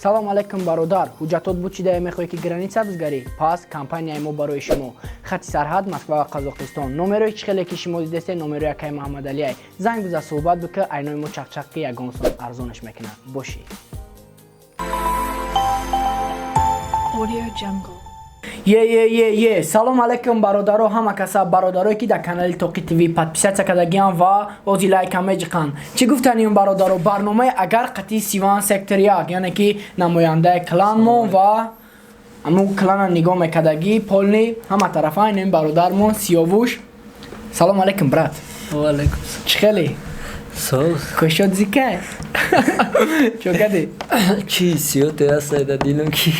салом алейкум бародар. ҳуҷҷатот буд чи дае мехоҳӣ ки граница бизгарӣ? Пас компанияи мо барои шумо. Хати сарҳад Москва ва Қазоқистон. Номерои чӣ хеле ки шумо дидесте номерои акаи Муҳаммадалиай. Занг биза суҳбат бика айнои мо чақчақ ки ягон сон арзонаш мекунад. Боши. Audio Jungle. Салом алейкум бародаро, ҳама каса бародарое ки дар канали Тоқи ТВ подписатсия кардагиам ва ози лайка меҷиқан. Чӣ гуфтаниём бародаро, барномаи агар қатъи Сиван сектор 1, яъне ки намояндаи кланмон ва аму клана нигоҳ мекардагӣ полни ҳама тарафа инем бародармон Сиёвуш. Салом алейкум брат. Алейкум. Чӣ хеле? Кӯшод зикай? Чо кади? Чи сиёте ҳастай да дилам ки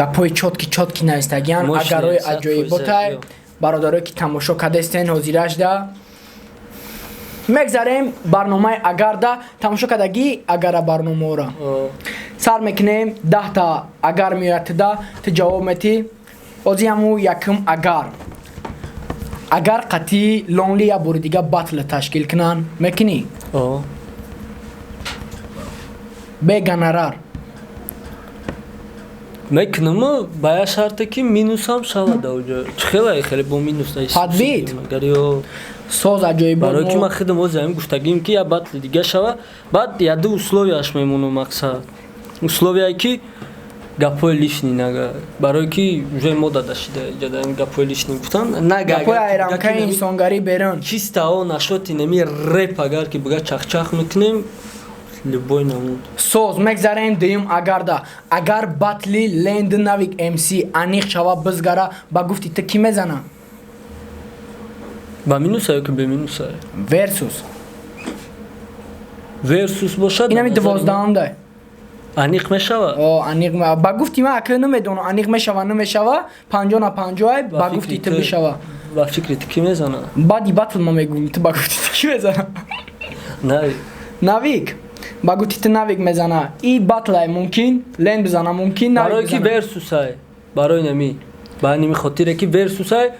гапҳои чотки наистагиан агарои аҷоиботай бародарое ки тамошо кардастен ҳозирашда мегзарем барномаи агарда тамошо кардагӣ агара барномаора сар мекунем 10 та агар меоядда ту ҷавоб метӣ ози ҳаму якум агар қатъи лонли я бори дига батл ташкил кунан мекунӣ бе гонорар мекунам ба як шарте ки минусам шавад оҷо чихелай хеле бо минус падбит соз аҷоибот барои ки ма хидам ози ҳамин гуфтагим ки я батли дига шава баъд яду условияш мемонам мақсад условияе ки гапҳои лишни нага барои ки уже мо дада шида ҷада ҳамин гапҳои лишни гуфтам гапҳои айрамкаи инсонгарӣ берун чистао нашоти нами реп агар ки бига чахчах мекунем любой намуд соз мегзарем дуюм агарда агар батли ленд навик МС аниқ шава бизгара ба гуфти ту ки мезана ба минуса ё ки бе минуса версус бошад инами 12 аниқ мешава ба гуфти ма ака намедонам аниқ мешава намешава 50 на 50 ба гуфти ту бишава ба фикри ту ки мезана баъди батл ма мегӯям ту ба гуфти ту ки мезана навик ба гуфти ту навик мезана и батлай мумкин ленд бизана мумкин барои ки версусай барои нами ба ними хотире ки версусай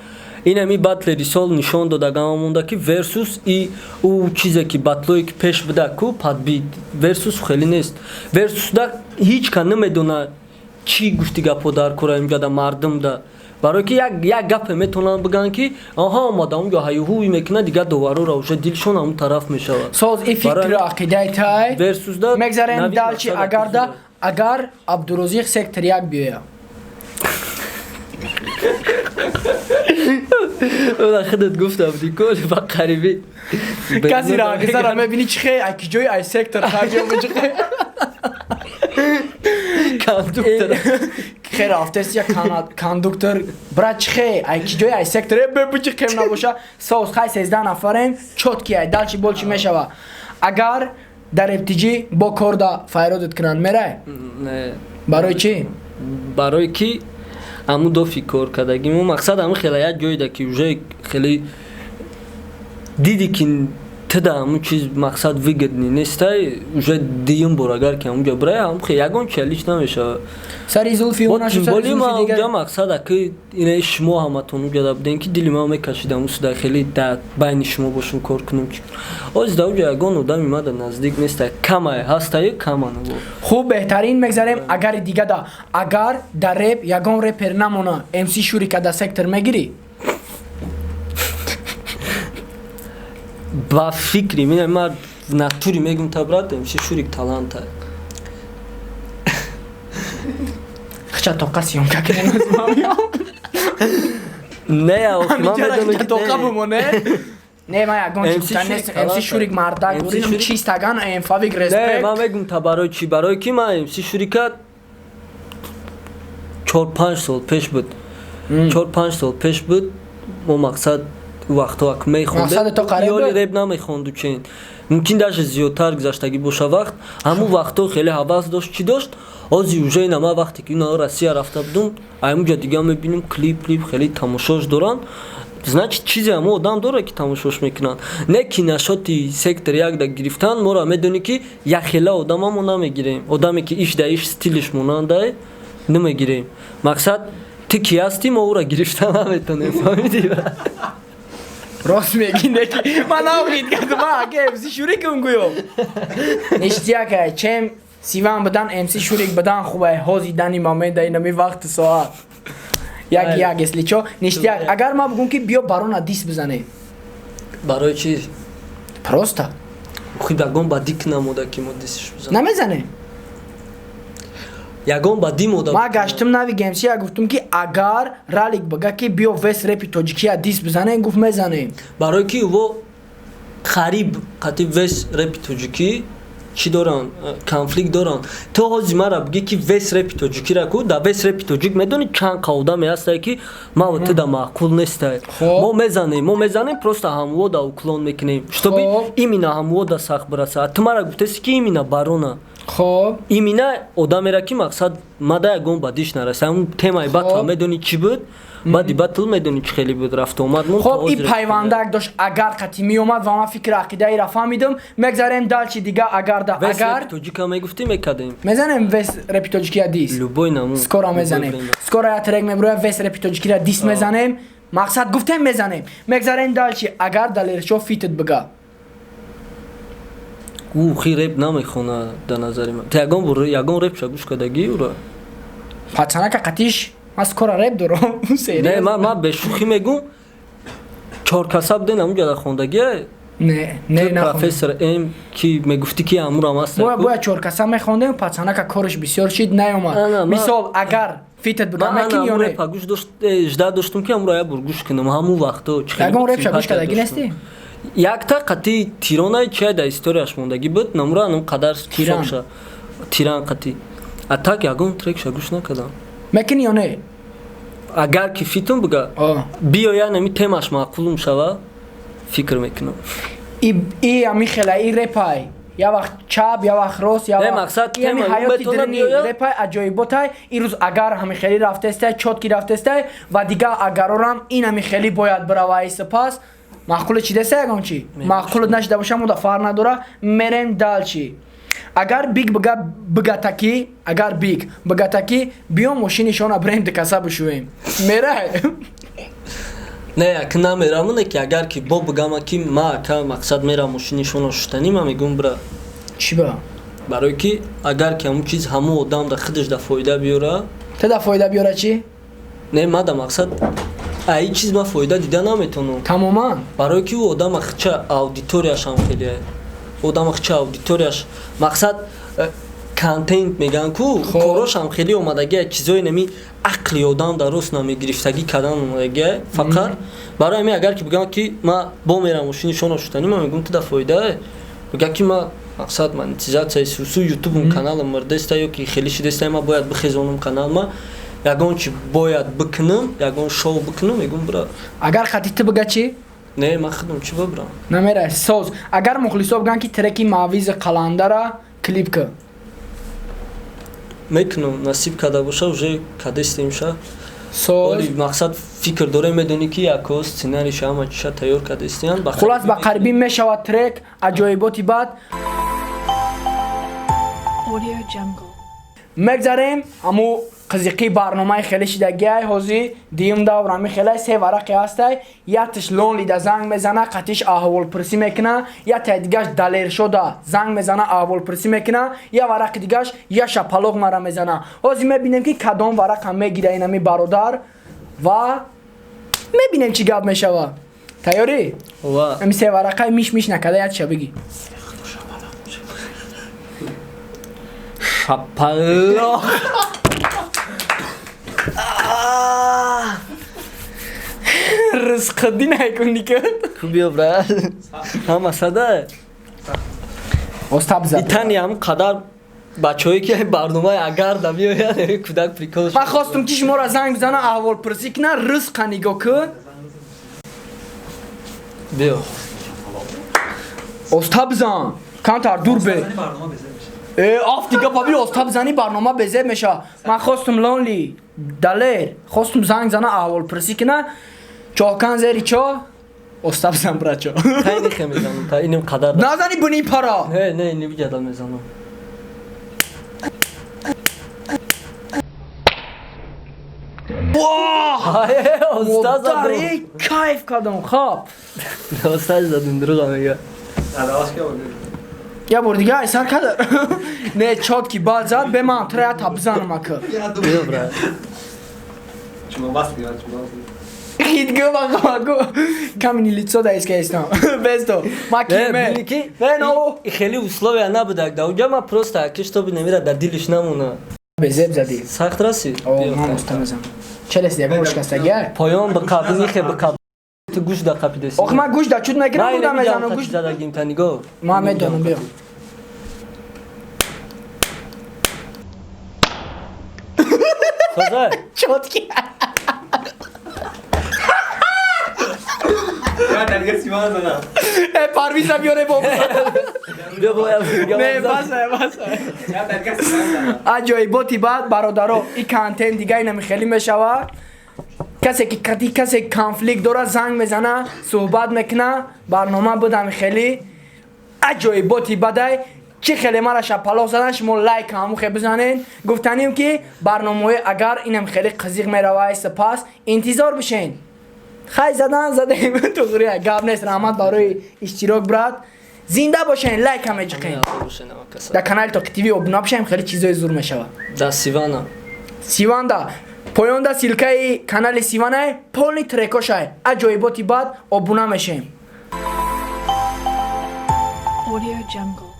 инами батлери сол нишон додагама монда ки версус и у чизе ки батлое ки пеш буда ку падбит версус хеле нест версусда ҳеҷ кан намедона чӣ гуфти гапҳо дар кора имҷада мардумда барои ки як гапе метавонанд бигӯянд ки оҳа омада онҷо ҳаюҳуи мекуна дигар доварора уже дилшон ҳамун тараф мешавад соз и фикру ақидаи тай версусда мегзарем далчи агарда агар Абдурозиқ сектор 1 биёя ола худат гуфтам диколи ба қарибӣ касира агизара мебини чи хе ай ки ҷои ай сектор хаҷомуҷи хе кондуктор хе рафтест як кондуктор брат чи хе ай ки ҷои ай сектор бебуҷи хем набоша соус хай 13 нафарем чотки ай далчи болчи мешава агар дар эптиҷи бо корда файродат кунанд мерай не барои чӣ барои ки аму дофи кор кардагиму мақсад ҳамин хела як ҷойда ки уже хеле диди ки туда ҳамун чиз мақсад выгодни нестай уже дуюм бор агар ки ҳамунҷо бирай ҳамун ягон чиялиш намешава сари зулфи боли ма онҷа мақсада ки ина шумо ҳаматон уҷада будем ки дили ма мекашидам усуда хеле да байни шумо бошум кор кунем озида уҷа ягон одами мада наздик нестай камай ҳастаю камана хуб беҳтарин мегзарем агари дигада агар дар реп ягон репер намона МС шурика дар сектор мегирӣ ба фикри мина ма натури мегум та брат МС шурик таланта хча тоқа сиёмка кунем не тоқа бумоне не ма ягон МС шурик мардак буринам чистаган эмфавик респект не ма мегум та барои чӣ барои ки ма МС шурика 4-5 сол пеш буд 4-5 сол пеш буд мо мақсад вақтҳо ак мехондеёли реп намехонду чен мумкин даже зиёдтар гузаштагӣ боша вақт ҳамун вақтҳо хеле ҳавас дошт чӣ дошт ози уже инама вақте ки ина россия рафта будум аймуҷа дига мебинем клип хеле тамошош доранд значит чизе ҳамо одам дора ки тамошош мекунанд не ки нашоти сектор 1 да гирифтан мора медонӣ ки як хела одамамо намегирем одаме ки иш да иш стилиш монандай намегирем мақсад ту ки ҳастӣ мо ӯра гирифта наметонем фаҳмидӣ راست میگی نکی من ناخید کردم ها که امسی شوری کن گویم نشتیا که چم سیوان بدن امسی شوریک بدن خوبه هازی دنی مامه اینمی وقت ساعت یک اسلی چو نیشتی اگر ما بگم که بیا برون دیس بزنه برای چی؟ پروستا خود یگان با دیک نموده که ما دیسش بزنه نمیزنه یگان با دی موده ما گشتم نوی گیمسی گفتم که اگر رالیک بگه که بیا وست رپی توجیکی دیس بزنه گفت میزنه برای که او خریب قطعی وست رپی توجیکی چی دارن؟ کنفلیک دارن تو حاضی مرا بگی که وست رپی توجیکی را کو دا وست رپی توجیک میدونی چند قوده می هسته که ما و تدا معقول نیسته ما میزنیم پروستا همو دا اکلون میکنیم شتوبی ایمینا همو دا سخت برسه تو مرا گفتسی که ایمینا بارونه خب ایمینا آدمی را که مقصد ماده یگان بدیش نرسه همون تیمای بطل میدونی چی بود بعدی بطل میدونی چی خیلی بود رفت اومد خب این پیوندک داشت اگر قطعی می اومد و ما فکر عقیده ای را فهمیدم میگذاریم دال چی دیگه اگر دا وست اگر رپیتوجیکا میگفتیم میکردیم میزنیم وست رپیتوجیکی دیس لوبوی نمون سکورا میزنیم سکورا یا ترک میبروی وست رپیتوجیکی را دیس میزنیم مقصد گفتیم میزنیم میگذاریم دال چی اگر دلیرشو فیتت بگه او خی رپ نمیخونه در نظر من تو یگان رپ شا گوش کدگی او را پچانه که قطیش من سکورا رپ دارم نه من به شوخی میگم 4 کسب دین همون جدا خوندگی نه پروفسور ام کی میگفتی که امور هم هست باید 4 کسب میخوندیم پچانه که کارش بسیار شید نیومد مثال اگر فیتت بگم میکنی یا نه من گوش اجدا داشتم که امور یا برگوش کنم همون وقتا یگان رپ شا گوش کدگی نیستی یک تا قطعی تیرانای چه در استوریاش موندگی بود نمورا انم قدر تیران قطعی اتاک یگان ترک شا گوش نکدم میکنی یا نه اگر که فیتم بگه بیا یا نمی تیمش معقولم شوه فکر میکنم ای امی خیلی ای رپای یا وقت چپ یا وقت راست یا وقت یعنی حیاتی درنی رپای عجایباتای این روز اگر همی خیلی رفته است چوتکی رفته است و دیگه اگر هم این همی خیلی باید بروای سپاس معقول چی دسته اگم چی معقول نشده باشه مو دفار نداره مریم دال چی اگر بیگ بگه تکی اگر بیگ بگه تکی بیا ماشینشون بریم دکسه بشویم میره نه یک نمیرمونه که اگر که با بگم که ما که مقصد میرم ماشینشون شتنی ما میگم برا چی با برای که اگر که همون چیز همون آدم در خودش در فایده بیاره تو در فایده بیاره چی؟ نه ما در مقصد ای چیز ما فایده دیده نمیتونم تماما برای که او آدم خچه اودیتوریاش هم خیلیه آدم خچه اودیتوریاش مقصد کانتنت میگن کو کاراش هم خیلی اومدگی چیزای نمی عقلی آدم درست نمیگرفتگی کردن اومدگی فقط برای می اگر که بگم که ما با میرم ماشینشون شدنی ما میگم تو در فایده بگم که ما مقصد من انتظار سوسو یوتیوب کانال مرده است یا که خیلی شده است ما باید بخیزونم کانال ما یگان چی باید بکنم یگان شو بکنم میگم برا اگر خطیت بگه چی نه من خودم چی ببرم نمیره ساز اگر مخلصا بگن که ترکی معویز قلنده را کلیپ که میکنم نصیب کرده باشه وجه کدستیم شه ساز مقصد فکر داره میدونی که یک سیناریش همه چیشه تیار کدستیم خلاص با قربی میشود ترک عجایباتی بعد Audio Jungle. مگذاریم امو قزیقی برنامه خیلی شدگی های حوزی دیم دور همی خیلی 3 ورقی هسته یا تش لونلی دا زنگ میزنه قطیش احوال پرسی میکنه یا تا دیگهش دلیر شده زنگ میزنه احوال پرسی میکنه یا ورق دیگهش یا شپلوغ مرا میزنه حوزی میبینیم که کدام ورق هم میگیره اینمی برادر و میبینیم چی گپ میشوه تیاری؟ امی 3 ورقه میش نکده یاد شو بگی شپلوغ رزق دی نکنی که بیا برای همه صده استاب زد ایتانی هم قدر بچه هایی که برنامه اگر دمی های کودک پریکوش من خواستم که شما را زنگ بزنه احوال پرسی کنه رزق نگاه کن بیا استاب زن کانتر دور به آف دیگه بابی استاب زنی برنامه بزه میشه من خواستم لونلی دلیر خواستم زنگ زنه احوال پرسی کنه چاکن زیری چا استاب زن برا چا خیلی خیلی میزنم تا اینم قدر نزنی بنی پارا نه اینی بیجدل میزنم واه مداری کیف کردم خواب استاد زدون دروغ میگه Я бор дига ай сар кадар. Не чотки бад зад бе ман тра та бзанам ака. Биё брат. Хит гова камни лицо да искаистам. Безто. Макиме. Билики. Вено. И хели условия набудак да уҷа ма просто аки чтобы намира дар дилиш намуна. Безеб зади. Сахт раси. О, мам устамазам. Челес дига мошкастаги ай. Поён ба қабли хе ба қабли. Ту гӯш да қапидеси. Ох ма гӯш да чуд мекирам будам мезанам гӯш. Задагим таниго. Ма медонам биё. Хоза. Чотки. Я дарга Сиван зана. Парвиза биёре бо. Биё боя. Не баса. Я дарга Сиван зана. аҷоиботи баъд бародаро ин контент дига инами хеле мешавад касе ки кати касе конфликт дора занг мезана суҳбат мекуна барнома будами хеле аҷоиботи бадай чи хеле мара шапалоқ задан шумо лайк ҳамухе бизанен гуфтанем ки барномаҳое агар инам хеле қызиқ меравад сипас интизор бишен хай задан задем туғрия гап нест раҳмат барои иштирок брат зинда бошен лайк ҳаме ҷиқен дар канали Токи ТВ обуна бошем хеле чизои зур мешавад Да Сивана. Сиванда поёнда силкаи канали Сиванай полни трекошай аҷоиботи баъд обуна мешем Audio Jungle.